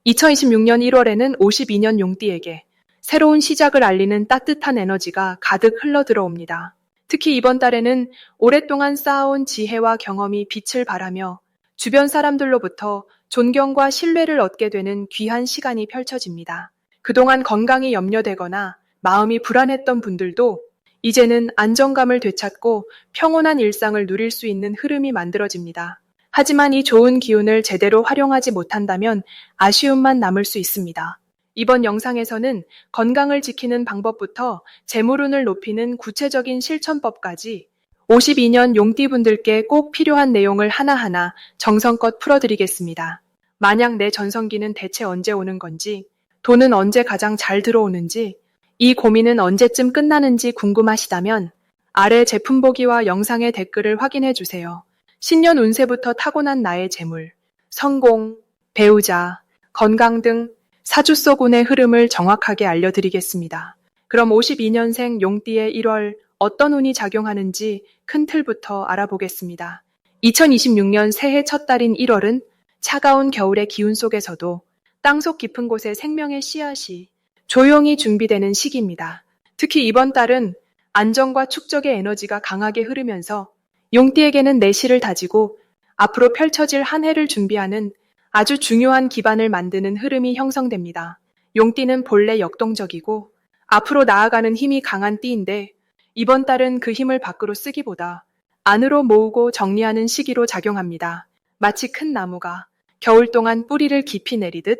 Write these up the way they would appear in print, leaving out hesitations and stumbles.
2026년 1월에는 52년 용띠에게 새로운 시작을 알리는 따뜻한 에너지가 가득 흘러들어옵니다. 특히 이번 달에는 오랫동안 쌓아온 지혜와 경험이 빛을 발하며 주변 사람들로부터 존경과 신뢰를 얻게 되는 귀한 시간이 펼쳐집니다. 그동안 건강이 염려되거나 마음이 불안했던 분들도 이제는 안정감을 되찾고 평온한 일상을 누릴 수 있는 흐름이 만들어집니다. 하지만 이 좋은 기운을 제대로 활용하지 못한다면 아쉬움만 남을 수 있습니다. 이번 영상에서는 건강을 지키는 방법부터 재물운을 높이는 구체적인 실천법까지 52년 용띠분들께 꼭 필요한 내용을 하나하나 정성껏 풀어드리겠습니다. 만약 내 전성기는 대체 언제 오는 건지, 돈은 언제 가장 잘 들어오는지, 이 고민은 언제쯤 끝나는지 궁금하시다면 아래 제품 보기와 영상의 댓글을 확인해 주세요. 신년 운세부터 타고난 나의 재물, 성공, 배우자, 건강 등 사주 속 운의 흐름을 정확하게 알려드리겠습니다. 그럼 52년생 용띠의 1월 어떤 운이 작용하는지 큰 틀부터 알아보겠습니다. 2026년 새해 첫 달인 1월은 차가운 겨울의 기운 속에서도 땅속 깊은 곳에 생명의 씨앗이 조용히 준비되는 시기입니다. 특히 이번 달은 안정과 축적의 에너지가 강하게 흐르면서 용띠에게는 내실을 다지고 앞으로 펼쳐질 한 해를 준비하는 아주 중요한 기반을 만드는 흐름이 형성됩니다. 용띠는 본래 역동적이고 앞으로 나아가는 힘이 강한 띠인데 이번 달은 그 힘을 밖으로 쓰기보다 안으로 모으고 정리하는 시기로 작용합니다. 마치 큰 나무가 겨울 동안 뿌리를 깊이 내리듯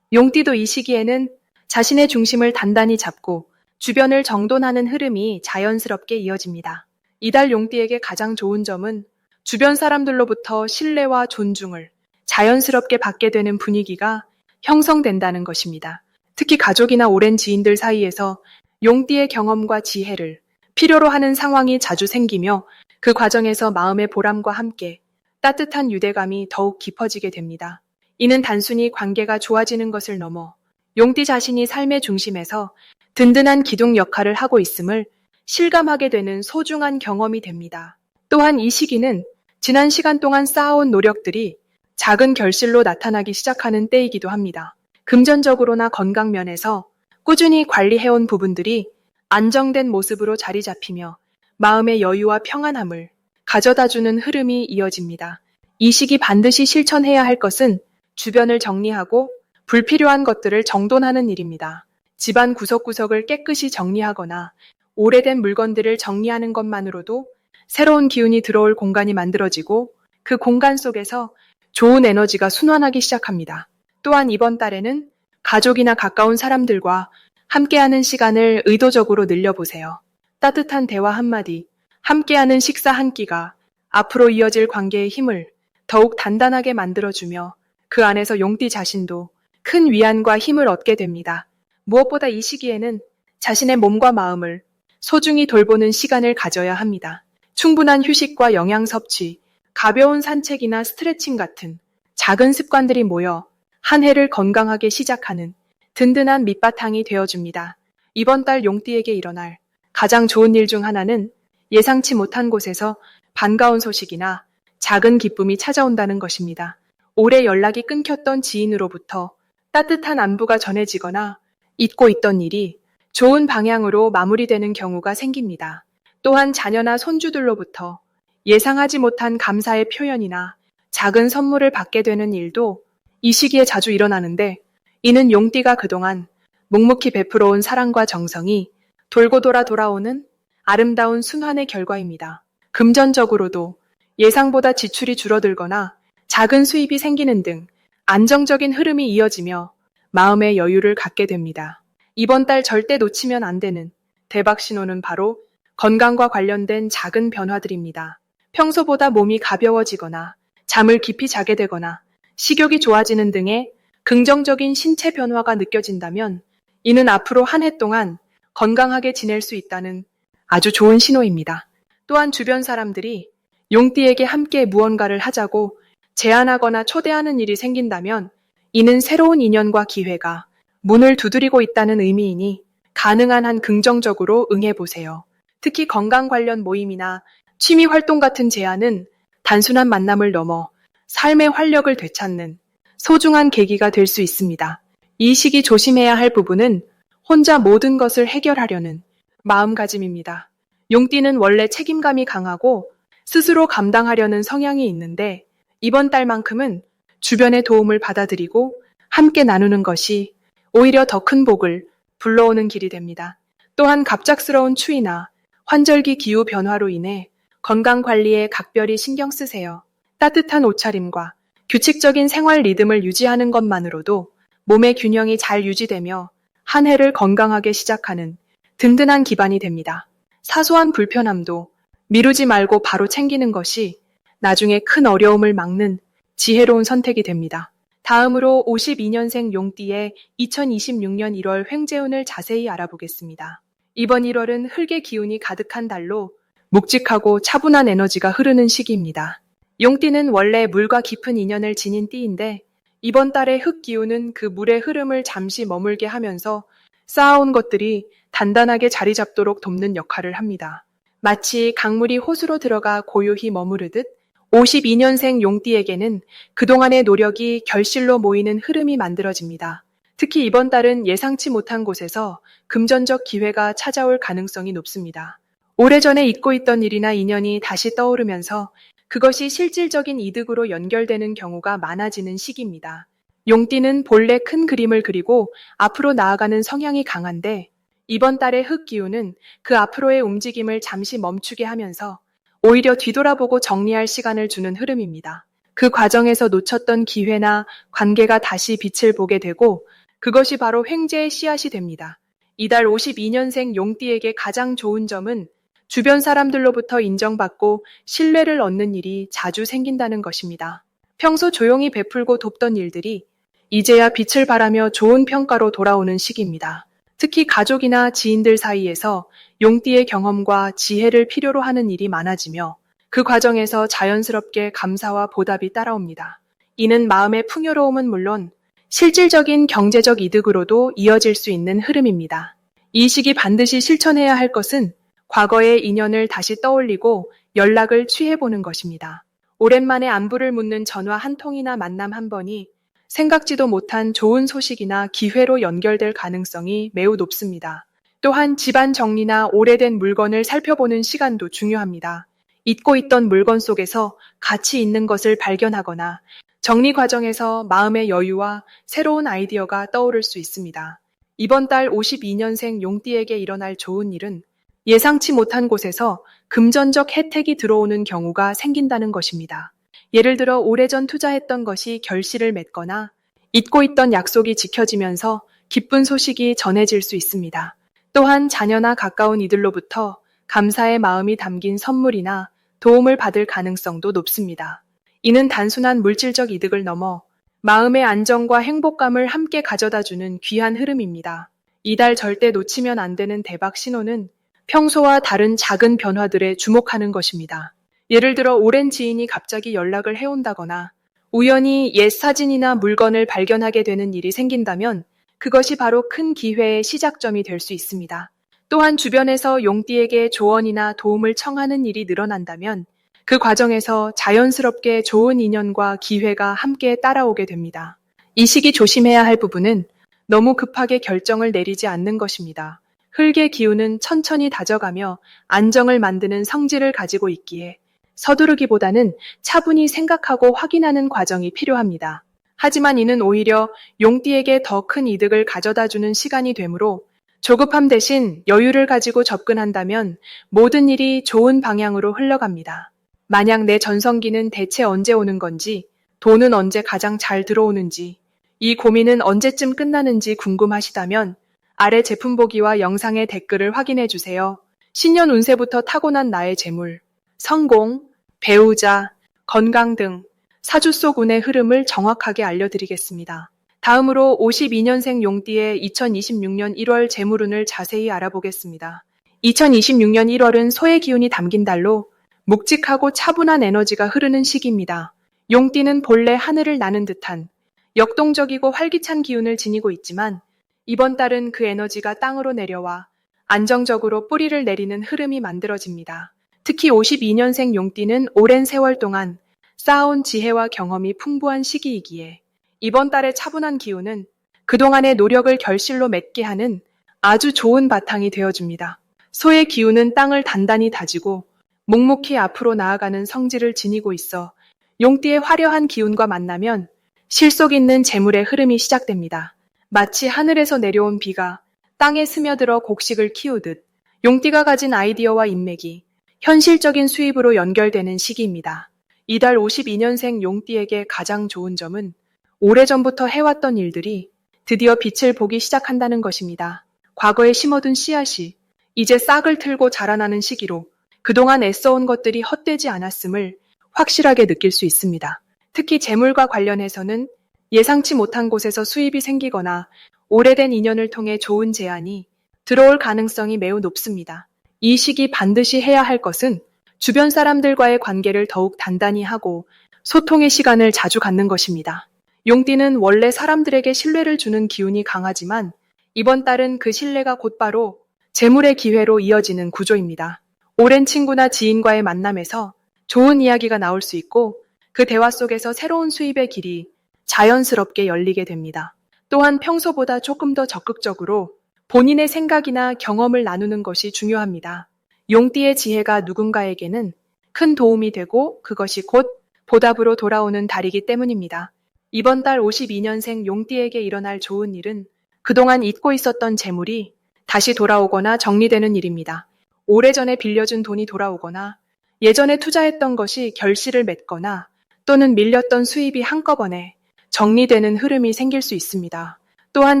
용띠도 이 시기에는 자신의 중심을 단단히 잡고 주변을 정돈하는 흐름이 자연스럽게 이어집니다. 이달 용띠에게 가장 좋은 점은 주변 사람들로부터 신뢰와 존중을 자연스럽게 받게 되는 분위기가 형성된다는 것입니다. 특히 가족이나 오랜 지인들 사이에서 용띠의 경험과 지혜를 필요로 하는 상황이 자주 생기며 그 과정에서 마음의 보람과 함께 따뜻한 유대감이 더욱 깊어지게 됩니다. 이는 단순히 관계가 좋아지는 것을 넘어 용띠 자신이 삶의 중심에서 든든한 기둥 역할을 하고 있음을 실감하게 되는 소중한 경험이 됩니다. 또한 이 시기는 지난 시간 동안 쌓아온 노력들이 작은 결실로 나타나기 시작하는 때이기도 합니다. 금전적으로나 건강 면에서 꾸준히 관리해온 부분들이 안정된 모습으로 자리 잡히며 마음의 여유와 평안함을 가져다주는 흐름이 이어집니다. 이 시기 반드시 실천해야 할 것은 주변을 정리하고 불필요한 것들을 정돈하는 일입니다. 집안 구석구석을 깨끗이 정리하거나 오래된 물건들을 정리하는 것만으로도 새로운 기운이 들어올 공간이 만들어지고 그 공간 속에서 좋은 에너지가 순환하기 시작합니다. 또한 이번 달에는 가족이나 가까운 사람들과 함께하는 시간을 의도적으로 늘려보세요. 따뜻한 대화 한마디, 함께하는 식사 한 끼가 앞으로 이어질 관계의 힘을 더욱 단단하게 만들어주며 그 안에서 용띠 자신도 큰 위안과 힘을 얻게 됩니다. 무엇보다 이 시기에는 자신의 몸과 마음을 소중히 돌보는 시간을 가져야 합니다. 충분한 휴식과 영양 섭취, 가벼운 산책이나 스트레칭 같은 작은 습관들이 모여 한 해를 건강하게 시작하는 든든한 밑바탕이 되어줍니다. 이번 달 용띠에게 일어날 가장 좋은 일 중 하나는 예상치 못한 곳에서 반가운 소식이나 작은 기쁨이 찾아온다는 것입니다. 오래 연락이 끊겼던 지인으로부터 따뜻한 안부가 전해지거나 잊고 있던 일이 좋은 방향으로 마무리되는 경우가 생깁니다. 또한 자녀나 손주들로부터 예상하지 못한 감사의 표현이나 작은 선물을 받게 되는 일도 이 시기에 자주 일어나는데 이는 용띠가 그동안 묵묵히 베풀어온 사랑과 정성이 돌고 돌아오는 아름다운 순환의 결과입니다. 금전적으로도 예상보다 지출이 줄어들거나 작은 수입이 생기는 등 안정적인 흐름이 이어지며 마음의 여유를 갖게 됩니다. 이번 달 절대 놓치면 안 되는 대박 신호는 바로 건강과 관련된 작은 변화들입니다. 평소보다 몸이 가벼워지거나 잠을 깊이 자게 되거나 식욕이 좋아지는 등의 긍정적인 신체 변화가 느껴진다면 이는 앞으로 한 해 동안 건강하게 지낼 수 있다는 아주 좋은 신호입니다. 또한 주변 사람들이 용띠에게 함께 무언가를 하자고 제안하거나 초대하는 일이 생긴다면 이는 새로운 인연과 기회가 문을 두드리고 있다는 의미이니 가능한 한 긍정적으로 응해보세요. 특히 건강 관련 모임이나 취미 활동 같은 제안은 단순한 만남을 넘어 삶의 활력을 되찾는 소중한 계기가 될 수 있습니다. 이 시기 조심해야 할 부분은 혼자 모든 것을 해결하려는 마음가짐입니다. 용띠는 원래 책임감이 강하고 스스로 감당하려는 성향이 있는데 이번 달만큼은 주변의 도움을 받아들이고 함께 나누는 것이 오히려 더 큰 복을 불러오는 길이 됩니다. 또한 갑작스러운 추위나 환절기 기후 변화로 인해 건강 관리에 각별히 신경 쓰세요. 따뜻한 옷차림과 규칙적인 생활 리듬을 유지하는 것만으로도 몸의 균형이 잘 유지되며 한 해를 건강하게 시작하는 든든한 기반이 됩니다. 사소한 불편함도 미루지 말고 바로 챙기는 것이 나중에 큰 어려움을 막는 지혜로운 선택이 됩니다. 다음으로 52년생 용띠의 2026년 1월 횡재운을 자세히 알아보겠습니다. 이번 1월은 흙의 기운이 가득한 달로 묵직하고 차분한 에너지가 흐르는 시기입니다. 용띠는 원래 물과 깊은 인연을 지닌 띠인데 이번 달의 흙 기운은 그 물의 흐름을 잠시 머물게 하면서 쌓아온 것들이 단단하게 자리 잡도록 돕는 역할을 합니다. 마치 강물이 호수로 들어가 고요히 머무르듯 52년생 용띠에게는 그동안의 노력이 결실로 모이는 흐름이 만들어집니다. 특히 이번 달은 예상치 못한 곳에서 금전적 기회가 찾아올 가능성이 높습니다. 오래전에 잊고 있던 일이나 인연이 다시 떠오르면서 그것이 실질적인 이득으로 연결되는 경우가 많아지는 시기입니다. 용띠는 본래 큰 그림을 그리고 앞으로 나아가는 성향이 강한데 이번 달의 흙 기운은 그 앞으로의 움직임을 잠시 멈추게 하면서 오히려 뒤돌아보고 정리할 시간을 주는 흐름입니다. 그 과정에서 놓쳤던 기회나 관계가 다시 빛을 보게 되고 그것이 바로 횡재의 씨앗이 됩니다. 이달 52년생 용띠에게 가장 좋은 점은 주변 사람들로부터 인정받고 신뢰를 얻는 일이 자주 생긴다는 것입니다. 평소 조용히 베풀고 돕던 일들이 이제야 빛을 발하며 좋은 평가로 돌아오는 시기입니다. 특히 가족이나 지인들 사이에서 용띠의 경험과 지혜를 필요로 하는 일이 많아지며 그 과정에서 자연스럽게 감사와 보답이 따라옵니다. 이는 마음의 풍요로움은 물론 실질적인 경제적 이득으로도 이어질 수 있는 흐름입니다. 이 시기 반드시 실천해야 할 것은 과거의 인연을 다시 떠올리고 연락을 취해보는 것입니다. 오랜만에 안부를 묻는 전화 한 통이나 만남 한 번이 생각지도 못한 좋은 소식이나 기회로 연결될 가능성이 매우 높습니다. 또한 집안 정리나 오래된 물건을 살펴보는 시간도 중요합니다. 잊고 있던 물건 속에서 가치 있는 것을 발견하거나 정리 과정에서 마음의 여유와 새로운 아이디어가 떠오를 수 있습니다. 이번 달 52년생 용띠에게 일어날 좋은 일은 예상치 못한 곳에서 금전적 혜택이 들어오는 경우가 생긴다는 것입니다. 예를 들어 오래전 투자했던 것이 결실을 맺거나 잊고 있던 약속이 지켜지면서 기쁜 소식이 전해질 수 있습니다. 또한 자녀나 가까운 이들로부터 감사의 마음이 담긴 선물이나 도움을 받을 가능성도 높습니다. 이는 단순한 물질적 이득을 넘어 마음의 안정과 행복감을 함께 가져다주는 귀한 흐름입니다. 이달 절대 놓치면 안 되는 대박 신호는 평소와 다른 작은 변화들에 주목하는 것입니다. 예를 들어 오랜 지인이 갑자기 연락을 해온다거나 우연히 옛 사진이나 물건을 발견하게 되는 일이 생긴다면 그것이 바로 큰 기회의 시작점이 될 수 있습니다. 또한 주변에서 용띠에게 조언이나 도움을 청하는 일이 늘어난다면 그 과정에서 자연스럽게 좋은 인연과 기회가 함께 따라오게 됩니다. 이 시기 조심해야 할 부분은 너무 급하게 결정을 내리지 않는 것입니다. 흙의 기운은 천천히 다져가며 안정을 만드는 성질을 가지고 있기에 서두르기보다는 차분히 생각하고 확인하는 과정이 필요합니다. 하지만 이는 오히려 용띠에게 더 큰 이득을 가져다주는 시간이 되므로 조급함 대신 여유를 가지고 접근한다면 모든 일이 좋은 방향으로 흘러갑니다. 만약 내 전성기는 대체 언제 오는 건지, 돈은 언제 가장 잘 들어오는지, 이 고민은 언제쯤 끝나는지 궁금하시다면 아래 제품 보기와 영상의 댓글을 확인해 주세요. 신년 운세부터 타고난 나의 재물, 성공, 배우자, 건강 등 사주 속 운의 흐름을 정확하게 알려드리겠습니다. 다음으로 52년생 용띠의 2026년 1월 재물운을 자세히 알아보겠습니다. 2026년 1월은 소의 기운이 담긴 달로 묵직하고 차분한 에너지가 흐르는 시기입니다. 용띠는 본래 하늘을 나는 듯한 역동적이고 활기찬 기운을 지니고 있지만 이번 달은 그 에너지가 땅으로 내려와 안정적으로 뿌리를 내리는 흐름이 만들어집니다. 특히 52년생 용띠는 오랜 세월 동안 쌓아온 지혜와 경험이 풍부한 시기이기에 이번 달의 차분한 기운은 그동안의 노력을 결실로 맺게 하는 아주 좋은 바탕이 되어줍니다. 소의 기운은 땅을 단단히 다지고 묵묵히 앞으로 나아가는 성질을 지니고 있어 용띠의 화려한 기운과 만나면 실속 있는 재물의 흐름이 시작됩니다. 마치 하늘에서 내려온 비가 땅에 스며들어 곡식을 키우듯 용띠가 가진 아이디어와 인맥이 현실적인 수입으로 연결되는 시기입니다. 이달 52년생 용띠에게 가장 좋은 점은 오래전부터 해왔던 일들이 드디어 빛을 보기 시작한다는 것입니다. 과거에 심어둔 씨앗이 이제 싹을 틀고 자라나는 시기로 그동안 애써온 것들이 헛되지 않았음을 확실하게 느낄 수 있습니다. 특히 재물과 관련해서는 예상치 못한 곳에서 수입이 생기거나 오래된 인연을 통해 좋은 제안이 들어올 가능성이 매우 높습니다. 이 시기 반드시 해야 할 것은 주변 사람들과의 관계를 더욱 단단히 하고 소통의 시간을 자주 갖는 것입니다. 용띠는 원래 사람들에게 신뢰를 주는 기운이 강하지만 이번 달은 그 신뢰가 곧바로 재물의 기회로 이어지는 구조입니다. 오랜 친구나 지인과의 만남에서 좋은 이야기가 나올 수 있고 그 대화 속에서 새로운 수입의 길이 자연스럽게 열리게 됩니다. 또한 평소보다 조금 더 적극적으로 본인의 생각이나 경험을 나누는 것이 중요합니다. 용띠의 지혜가 누군가에게는 큰 도움이 되고 그것이 곧 보답으로 돌아오는 달이기 때문입니다. 이번 달 52년생 용띠에게 일어날 좋은 일은 그동안 잊고 있었던 재물이 다시 돌아오거나 정리되는 일입니다. 오래전에 빌려준 돈이 돌아오거나 예전에 투자했던 것이 결실을 맺거나 또는 밀렸던 수입이 한꺼번에 정리되는 흐름이 생길 수 있습니다. 또한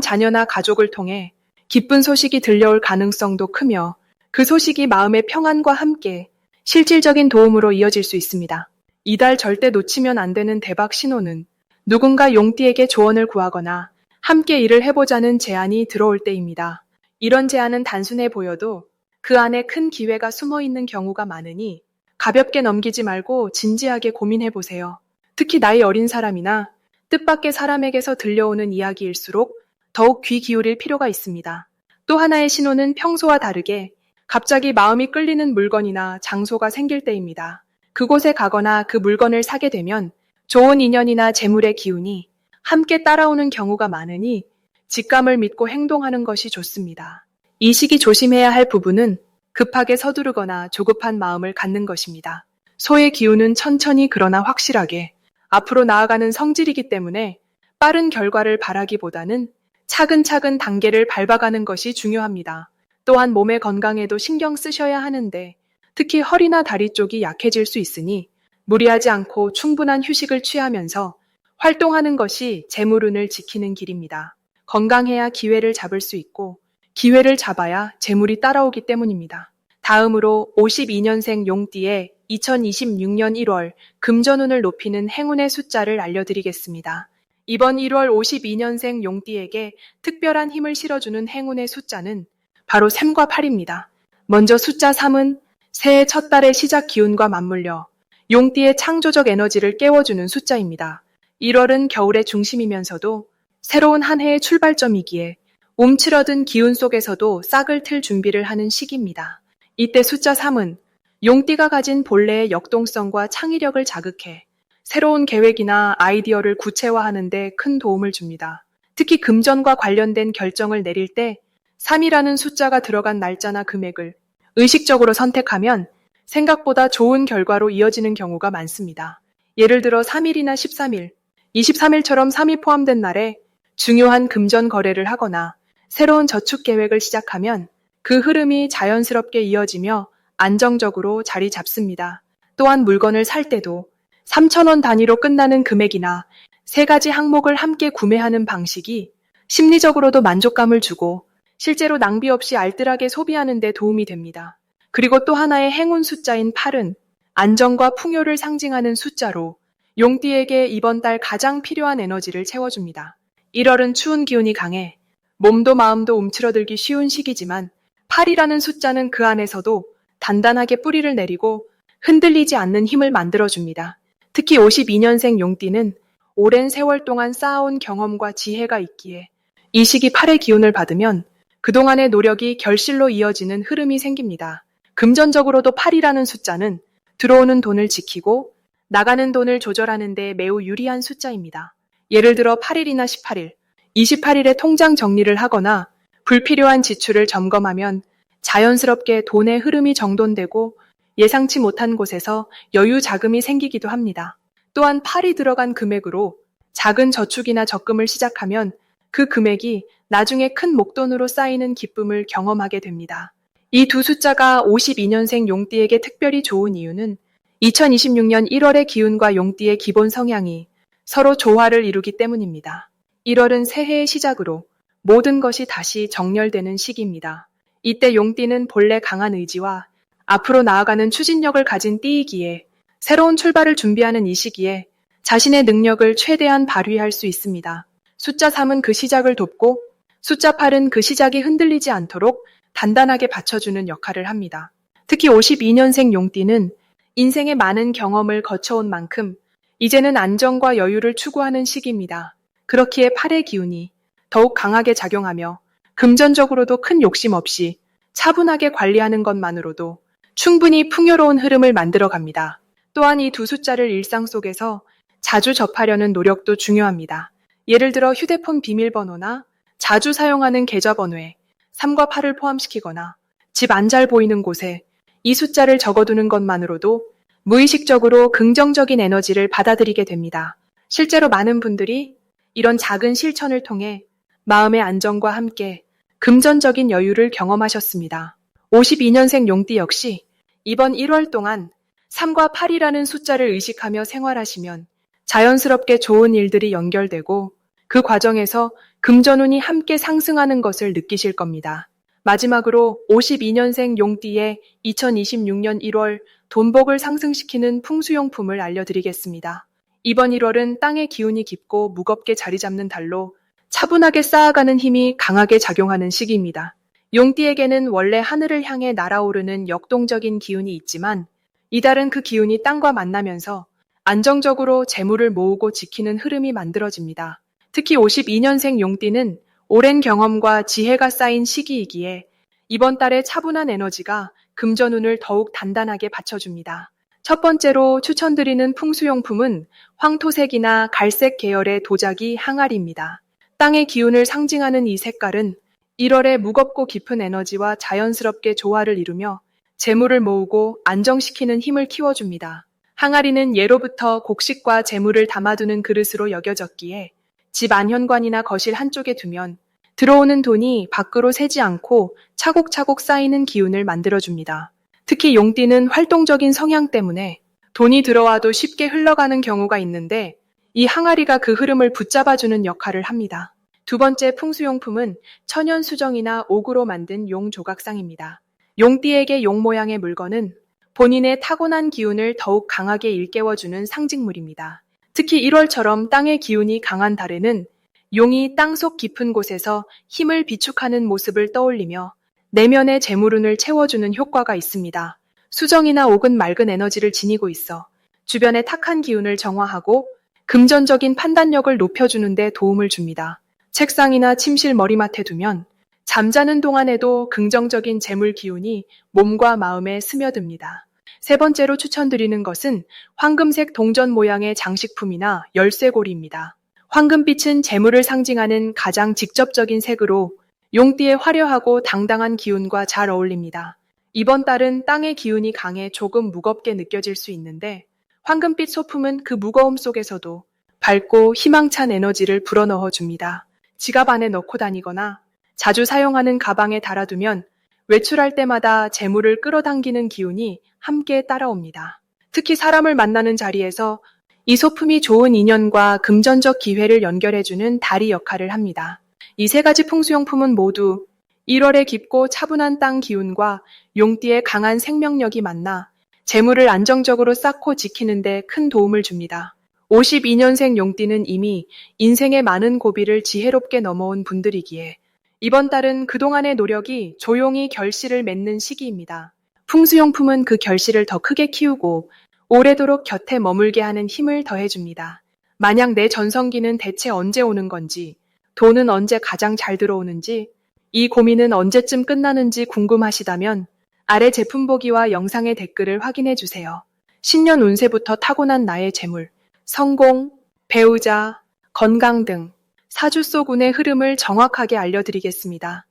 자녀나 가족을 통해 기쁜 소식이 들려올 가능성도 크며 그 소식이 마음의 평안과 함께 실질적인 도움으로 이어질 수 있습니다. 이달 절대 놓치면 안 되는 대박 신호는 누군가 용띠에게 조언을 구하거나 함께 일을 해보자는 제안이 들어올 때입니다. 이런 제안은 단순해 보여도 그 안에 큰 기회가 숨어 있는 경우가 많으니 가볍게 넘기지 말고 진지하게 고민해 보세요. 특히 나이 어린 사람이나 뜻밖의 사람에게서 들려오는 이야기일수록 더욱 귀 기울일 필요가 있습니다. 또 하나의 신호는 평소와 다르게 갑자기 마음이 끌리는 물건이나 장소가 생길 때입니다. 그곳에 가거나 그 물건을 사게 되면 좋은 인연이나 재물의 기운이 함께 따라오는 경우가 많으니 직감을 믿고 행동하는 것이 좋습니다. 이 시기 조심해야 할 부분은 급하게 서두르거나 조급한 마음을 갖는 것입니다. 소의 기운은 천천히 그러나 확실하게 앞으로 나아가는 성질이기 때문에 빠른 결과를 바라기보다는 차근차근 단계를 밟아가는 것이 중요합니다. 또한 몸의 건강에도 신경 쓰셔야 하는데 특히 허리나 다리 쪽이 약해질 수 있으니 무리하지 않고 충분한 휴식을 취하면서 활동하는 것이 재물운을 지키는 길입니다. 건강해야 기회를 잡을 수 있고 기회를 잡아야 재물이 따라오기 때문입니다. 다음으로 52년생 용띠의 2026년 1월 금전운을 높이는 행운의 숫자를 알려드리겠습니다. 이번 1월 52년생 용띠에게 특별한 힘을 실어주는 행운의 숫자는 바로 3과 8입니다. 먼저 숫자 3은 새해 첫 달의 시작 기운과 맞물려 용띠의 창조적 에너지를 깨워주는 숫자입니다. 1월은 겨울의 중심이면서도 새로운 한 해의 출발점이기에 움츠러든 기운 속에서도 싹을 틀 준비를 하는 시기입니다. 이때 숫자 3은 용띠가 가진 본래의 역동성과 창의력을 자극해 새로운 계획이나 아이디어를 구체화하는 데 큰 도움을 줍니다. 특히 금전과 관련된 결정을 내릴 때 3이라는 숫자가 들어간 날짜나 금액을 의식적으로 선택하면 생각보다 좋은 결과로 이어지는 경우가 많습니다. 예를 들어 3일이나 13일, 23일처럼 3이 포함된 날에 중요한 금전 거래를 하거나 새로운 저축 계획을 시작하면 그 흐름이 자연스럽게 이어지며 안정적으로 자리 잡습니다. 또한 물건을 살 때도 3,000원 단위로 끝나는 금액이나 3가지 항목을 함께 구매하는 방식이 심리적으로도 만족감을 주고 실제로 낭비 없이 알뜰하게 소비하는 데 도움이 됩니다. 그리고 또 하나의 행운 숫자인 8은 안정과 풍요를 상징하는 숫자로 용띠에게 이번 달 가장 필요한 에너지를 채워줍니다. 1월은 추운 기운이 강해 몸도 마음도 움츠러들기 쉬운 시기지만 8이라는 숫자는 그 안에서도 단단하게 뿌리를 내리고 흔들리지 않는 힘을 만들어줍니다. 특히 52년생 용띠는 오랜 세월 동안 쌓아온 경험과 지혜가 있기에 이 시기 8의 기운을 받으면 그동안의 노력이 결실로 이어지는 흐름이 생깁니다. 금전적으로도 8이라는 숫자는 들어오는 돈을 지키고 나가는 돈을 조절하는 데 매우 유리한 숫자입니다. 예를 들어 8일이나 18일, 28일에 통장 정리를 하거나 불필요한 지출을 점검하면 자연스럽게 돈의 흐름이 정돈되고 예상치 못한 곳에서 여유 자금이 생기기도 합니다. 또한 8이 들어간 금액으로 작은 저축이나 적금을 시작하면 그 금액이 나중에 큰 목돈으로 쌓이는 기쁨을 경험하게 됩니다. 이 두 숫자가 52년생 용띠에게 특별히 좋은 이유는 2026년 1월의 기운과 용띠의 기본 성향이 서로 조화를 이루기 때문입니다. 1월은 새해의 시작으로 모든 것이 다시 정렬되는 시기입니다. 이때 용띠는 본래 강한 의지와 앞으로 나아가는 추진력을 가진 띠이기에 새로운 출발을 준비하는 이 시기에 자신의 능력을 최대한 발휘할 수 있습니다. 숫자 3은 그 시작을 돕고 숫자 8은 그 시작이 흔들리지 않도록 단단하게 받쳐주는 역할을 합니다. 특히 52년생 용띠는 인생의 많은 경험을 거쳐온 만큼 이제는 안정과 여유를 추구하는 시기입니다. 그렇기에 8의 기운이 더욱 강하게 작용하며 금전적으로도 큰 욕심 없이 차분하게 관리하는 것만으로도 충분히 풍요로운 흐름을 만들어갑니다. 또한 이 두 숫자를 일상 속에서 자주 접하려는 노력도 중요합니다. 예를 들어 휴대폰 비밀번호나 자주 사용하는 계좌번호에 3과 8을 포함시키거나 집 안 잘 보이는 곳에 이 숫자를 적어두는 것만으로도 무의식적으로 긍정적인 에너지를 받아들이게 됩니다. 실제로 많은 분들이 이런 작은 실천을 통해 마음의 안정과 함께 금전적인 여유를 경험하셨습니다. 52년생 용띠 역시 이번 1월 동안 3과 8이라는 숫자를 의식하며 생활하시면 자연스럽게 좋은 일들이 연결되고 그 과정에서 금전운이 함께 상승하는 것을 느끼실 겁니다. 마지막으로 52년생 용띠의 2026년 1월 돈복을 상승시키는 풍수용품을 알려드리겠습니다. 이번 1월은 땅의 기운이 깊고 무겁게 자리 잡는 달로 차분하게 쌓아가는 힘이 강하게 작용하는 시기입니다. 용띠에게는 원래 하늘을 향해 날아오르는 역동적인 기운이 있지만 이 달은 그 기운이 땅과 만나면서 안정적으로 재물을 모으고 지키는 흐름이 만들어집니다. 특히 52년생 용띠는 오랜 경험과 지혜가 쌓인 시기이기에 이번 달의 차분한 에너지가 금전운을 더욱 단단하게 받쳐줍니다. 첫 번째로 추천드리는 풍수용품은 황토색이나 갈색 계열의 도자기 항아리입니다. 땅의 기운을 상징하는 이 색깔은 1월의 무겁고 깊은 에너지와 자연스럽게 조화를 이루며 재물을 모으고 안정시키는 힘을 키워줍니다. 항아리는 예로부터 곡식과 재물을 담아두는 그릇으로 여겨졌기에 집 안현관이나 거실 한쪽에 두면 들어오는 돈이 밖으로 새지 않고 차곡차곡 쌓이는 기운을 만들어줍니다. 특히 용띠는 활동적인 성향 때문에 돈이 들어와도 쉽게 흘러가는 경우가 있는데 이 항아리가 그 흐름을 붙잡아주는 역할을 합니다. 두 번째 풍수용품은 천연수정이나 옥으로 만든 용 조각상입니다. 용띠에게 용 모양의 물건은 본인의 타고난 기운을 더욱 강하게 일깨워주는 상징물입니다. 특히 1월처럼 땅의 기운이 강한 달에는 용이 땅속 깊은 곳에서 힘을 비축하는 모습을 떠올리며 내면의 재물운을 채워주는 효과가 있습니다. 수정이나 옥은 맑은 에너지를 지니고 있어 주변의 탁한 기운을 정화하고 금전적인 판단력을 높여주는 데 도움을 줍니다. 책상이나 침실 머리맡에 두면 잠자는 동안에도 긍정적인 재물 기운이 몸과 마음에 스며듭니다. 세 번째로 추천드리는 것은 황금색 동전 모양의 장식품이나 열쇠고리입니다. 황금빛은 재물을 상징하는 가장 직접적인 색으로 용띠의 화려하고 당당한 기운과 잘 어울립니다. 이번 달은 땅의 기운이 강해 조금 무겁게 느껴질 수 있는데 황금빛 소품은 그 무거움 속에서도 밝고 희망찬 에너지를 불어넣어 줍니다. 지갑 안에 넣고 다니거나 자주 사용하는 가방에 달아두면 외출할 때마다 재물을 끌어당기는 기운이 함께 따라옵니다. 특히 사람을 만나는 자리에서 이 소품이 좋은 인연과 금전적 기회를 연결해주는 다리 역할을 합니다. 이 세 가지 풍수용품은 모두 1월의 깊고 차분한 땅 기운과 용띠의 강한 생명력이 만나 재물을 안정적으로 쌓고 지키는 데 큰 도움을 줍니다. 52년생 용띠는 이미 인생의 많은 고비를 지혜롭게 넘어온 분들이기에 이번 달은 그동안의 노력이 조용히 결실을 맺는 시기입니다. 풍수용품은 그 결실을 더 크게 키우고 오래도록 곁에 머물게 하는 힘을 더해줍니다. 만약 내 전성기는 대체 언제 오는 건지, 돈은 언제 가장 잘 들어오는지, 이 고민은 언제쯤 끝나는지 궁금하시다면 아래 제품 보기와 영상의 댓글을 확인해 주세요. 신년 운세부터 타고난 나의 재물, 성공, 배우자, 건강 등 사주 속 운의 흐름을 정확하게 알려드리겠습니다.